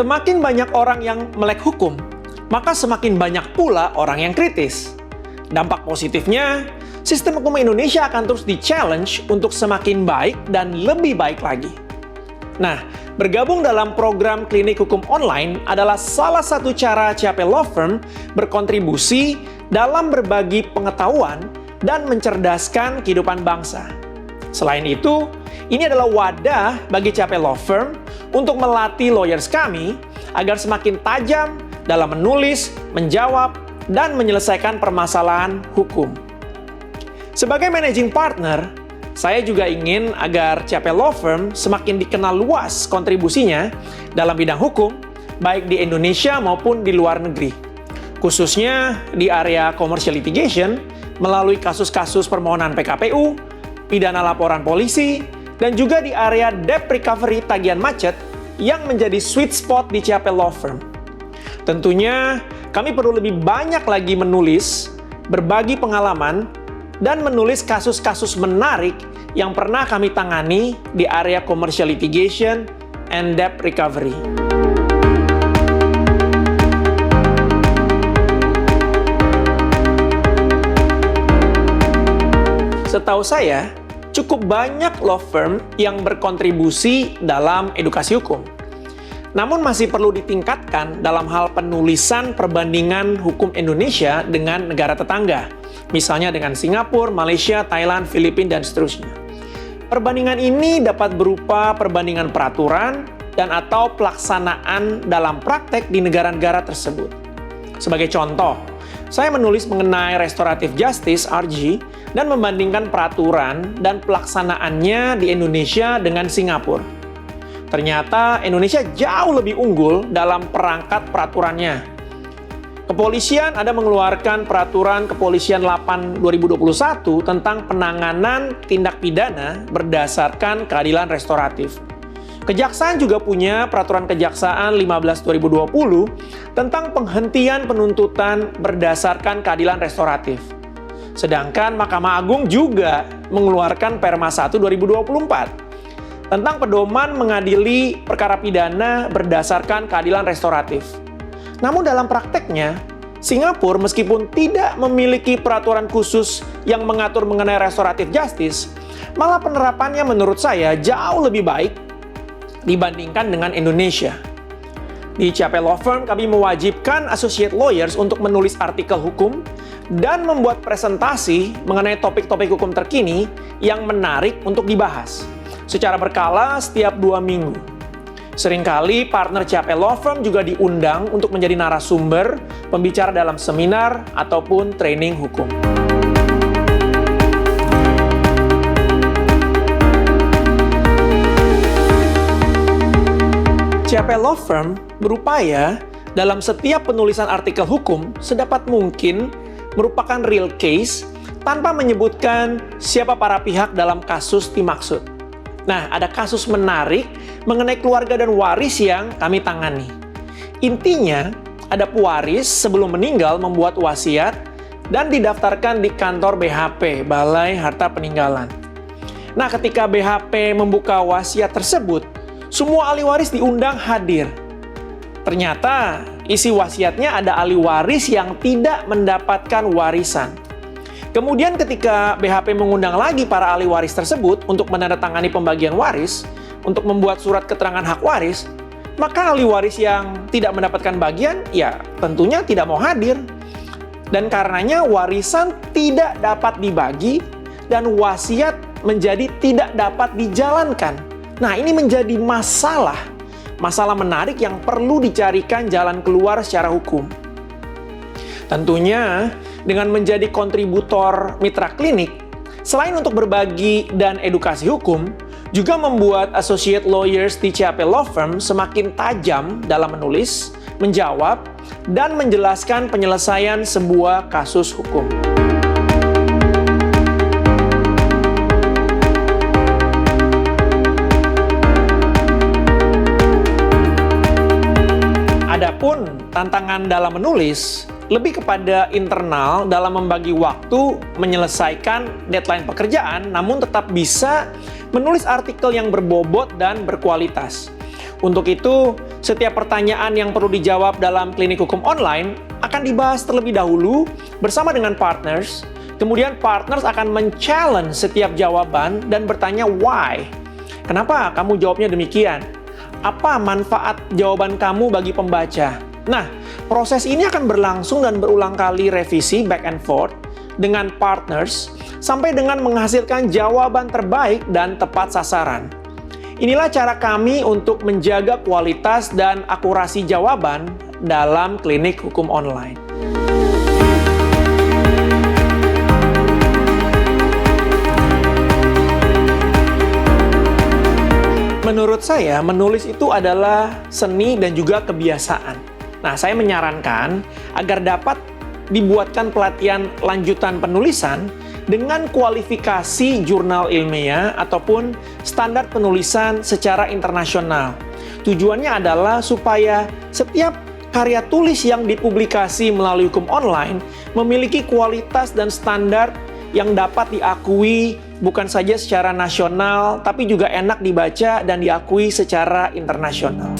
Semakin banyak orang yang melek hukum, maka semakin banyak pula orang yang kritis. Dampak positifnya, sistem hukum Indonesia akan terus di-challenge untuk semakin baik dan lebih baik lagi. Nah, bergabung dalam program klinik hukum online adalah salah satu cara CAP Law Firm berkontribusi dalam berbagi pengetahuan dan mencerdaskan kehidupan bangsa. Selain itu, ini adalah wadah bagi CAP Law Firm untuk melatih lawyers kami agar semakin tajam dalam menulis, menjawab, dan menyelesaikan permasalahan hukum. Sebagai managing partner, saya juga ingin agar CAP Law Firm semakin dikenal luas kontribusinya dalam bidang hukum, baik di Indonesia maupun di luar negeri. Khususnya di area commercial litigation, melalui kasus-kasus permohonan PKPU, pidana laporan polisi, dan juga di area debt recovery tagihan macet yang menjadi sweet spot di CAP Law Firm. Tentunya, kami perlu lebih banyak lagi menulis, berbagi pengalaman, dan menulis kasus-kasus menarik yang pernah kami tangani di area commercial litigation and debt recovery. Setahu saya, cukup banyak law firm yang berkontribusi dalam edukasi hukum. Namun masih perlu ditingkatkan dalam hal penulisan perbandingan hukum Indonesia dengan negara tetangga, misalnya dengan Singapura, Malaysia, Thailand, Filipina, dan seterusnya. Perbandingan ini dapat berupa perbandingan peraturan dan atau pelaksanaan dalam praktek di negara-negara tersebut. Sebagai contoh, saya menulis mengenai restoratif justice (RG) dan membandingkan peraturan dan pelaksanaannya di Indonesia dengan Singapura. Ternyata Indonesia jauh lebih unggul dalam perangkat peraturannya. Kepolisian ada mengeluarkan Peraturan Kepolisian 8/2021 tentang penanganan tindak pidana berdasarkan keadilan restoratif. Kejaksaan juga punya Peraturan Kejaksaan 15/2020 tentang penghentian penuntutan berdasarkan keadilan restoratif. Sedangkan Mahkamah Agung juga mengeluarkan Perma 1/2024 tentang pedoman mengadili perkara pidana berdasarkan keadilan restoratif. Namun dalam prakteknya, Singapura meskipun tidak memiliki peraturan khusus yang mengatur mengenai restoratif justice, malah penerapannya menurut saya jauh lebih baik dibandingkan dengan Indonesia. Di CAP Law Firm, kami mewajibkan associate lawyers untuk menulis artikel hukum dan membuat presentasi mengenai topik-topik hukum terkini yang menarik untuk dibahas secara berkala setiap 2 minggu. Seringkali partner CAP Law Firm juga diundang untuk menjadi narasumber, pembicara dalam seminar, ataupun training hukum. CAP Law Firm berupaya dalam setiap penulisan artikel hukum sedapat mungkin merupakan real case tanpa menyebutkan siapa para pihak dalam kasus dimaksud. Nah, ada kasus menarik mengenai keluarga dan waris yang kami tangani. Intinya, ada pewaris sebelum meninggal membuat wasiat dan didaftarkan di kantor BHP, Balai Harta Peninggalan. Nah, ketika BHP membuka wasiat tersebut, semua ahli waris diundang hadir. Ternyata, isi wasiatnya ada ahli waris yang tidak mendapatkan warisan. Kemudian ketika BHP mengundang lagi para ahli waris tersebut untuk menandatangani pembagian waris, untuk membuat surat keterangan hak waris, maka ahli waris yang tidak mendapatkan bagian, ya tentunya tidak mau hadir. Dan karenanya warisan tidak dapat dibagi dan wasiat menjadi tidak dapat dijalankan. Nah, ini menjadi masalah menarik yang perlu dicarikan jalan keluar secara hukum. Tentunya, dengan menjadi kontributor mitra klinik, selain untuk berbagi dan edukasi hukum, juga membuat associate lawyers di CAP Law Firm semakin tajam dalam menulis, menjawab, dan menjelaskan penyelesaian sebuah kasus hukum. Adapun tantangan dalam menulis lebih kepada internal dalam membagi waktu menyelesaikan deadline pekerjaan, namun tetap bisa menulis artikel yang berbobot dan berkualitas. Untuk itu, Setiap pertanyaan yang perlu dijawab dalam klinik hukum online akan dibahas terlebih dahulu bersama dengan partners. Kemudian partners akan men-challenge setiap jawaban dan bertanya why. Kenapa kamu jawabnya demikian? Apa manfaat jawaban kamu bagi pembaca? Nah, proses ini akan berlangsung dan berulang kali revisi back and forth dengan partners sampai dengan menghasilkan jawaban terbaik dan tepat sasaran. Inilah cara kami untuk menjaga kualitas dan akurasi jawaban dalam klinik hukum online. Menurut saya, menulis itu adalah seni dan juga kebiasaan. Nah, saya menyarankan agar dapat dibuatkan pelatihan lanjutan penulisan dengan kualifikasi jurnal ilmiah ataupun standar penulisan secara internasional. Tujuannya adalah supaya setiap karya tulis yang dipublikasi melalui hukum online memiliki kualitas dan standar yang dapat diakui bukan saja secara nasional, tapi juga enak dibaca dan diakui secara internasional.